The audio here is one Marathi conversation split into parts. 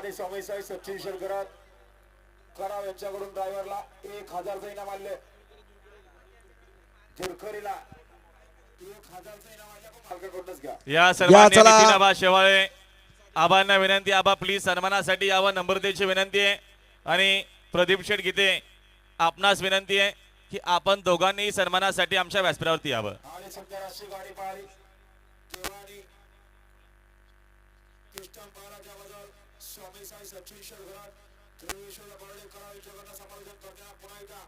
आणि स्वामी साई सचिन शेरकरात कराव यांच्याकडून ड्रायव्हरला 1000चं इनाम आले. झुरखरीला 1000चं इनाम आले. मालकाकडूनच घ्या. या सर्वांनी नितीन आबा शेवाळे आबांना विनंती, आबा प्लीज सन्मानासाठी यावं. नंबर द्यायची विनंती आहे. आणि प्रदीप शेठ गीते आपणास विनंती आहे की आपण दोघांनी सन्मानासाठी आमच्या व्यासपीठावरती यावं. आणि सध्या राष्ट्रीय गाडी पाहिली देवानी कृष्ण महाराजाबद्दल स्वामी साई सचिन शेरकरात त्रिवेश्वर बर्डे करावे जगन्नाथ समालोचन करताना पुन्हा एकदा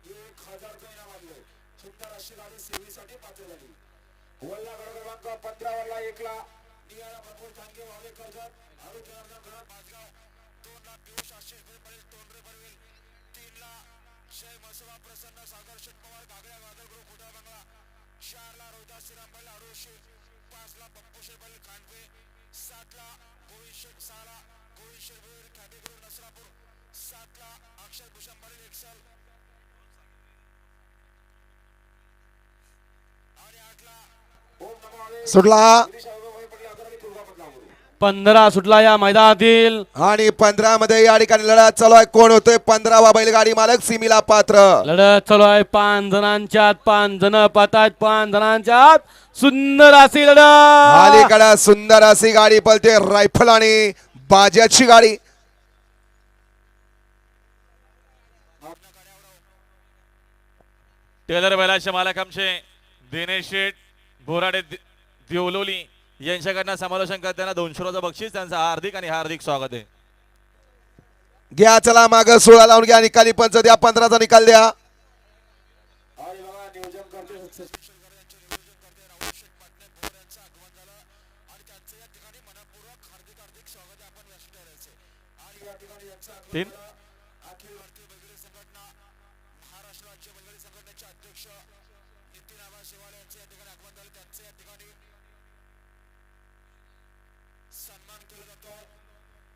1000चं इनाम आले. सध्या राष्ट्रीय गाडी सेवेसाठी पात्र झाली. वल्ला गड क्रमांक 15 वल्ला 1 ला नियाला प्रभू चांगे वावे कर्जत अरुण जनार्दन घरात पाचगाव 2 ला पियुष आशिष पटेल तोंडरे पनवेल 3 ला जय मसवा प्रसन्न सागर शेठ पवार घागड्या वादळ ग्रुप खुटा बंगला 4 ला रोहिदास श्रीरामबाई आरोशी 5 ला पप्पू शेठ खांडवे 7 ला गोविंद शेठ 6 ला गोविंद शेठ भोईर ख्याती गुरु नसरापूर 7 ला अक्षय भूषण पाटील एक्सल आणि 8 ला सुटला 15 सुटला या मैदानातील आणि 15 मध्ये या ठिकाणी लढत चालू आहे. कोण होतोय 15वा बैलगाडी मालक सीमीला पात्र. लढत चालू आहे. 5 जणांच्यात 5 जण पाहतात. 5 जणांच्यात सुंदर अशी लढत. अलीकडे सुंदर अशी गाडी पळते. रायफल आणि बाजाची गाडी. टेलर बैलाचे मालक आमचे दिनेश शेठ बोराडे देवलोली यांच्याकडनं समालोचन करताना 200 रुपयाचं बक्षीस. त्यांचं हार्दिक आणि हार्दिक स्वागत आहे. घ्या चला माग 16 लावून घ्या. निकाली पंच द्या. 15चा निकाल द्या. आणि बघा नियोजन करते तीन अखिल भारतीय बैलगाडी संघटना महाराष्ट्र राज्य बैलगाडी संघटनेचे अध्यक्ष नितीन आबा शेवाळे यांचे या ठिकाणी आगमन झाले. त्यांचे या ठिकाणी